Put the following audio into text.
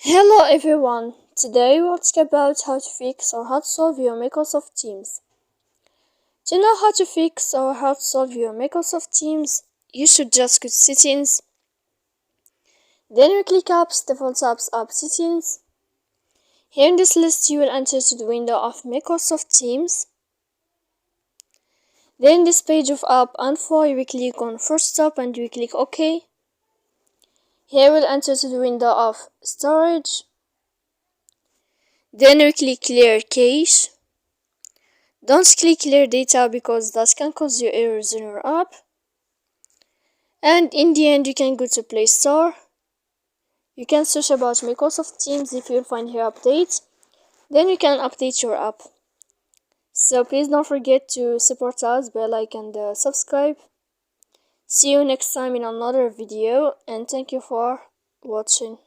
Hello everyone, today we'll talk about how to fix or how to solve your Microsoft Teams. To know how to fix or how to solve your Microsoft Teams, you should just go to Settings, then you click Apps, Default Apps, App Settings. Here in this list you will enter to the window of Microsoft Teams. Then in this page of App Info you will click on First Stop and you will click OK. Here we'll enter to the window of Storage. Then we click Clear Cache. Don't click Clear Data because that can cause you errors in your app. And in the end you can go to Play Store. You can search about Microsoft Teams if you'll find here updates. Then you can update your app. So please don't forget to support us by like and subscribe. See you next time in another video and thank you for watching.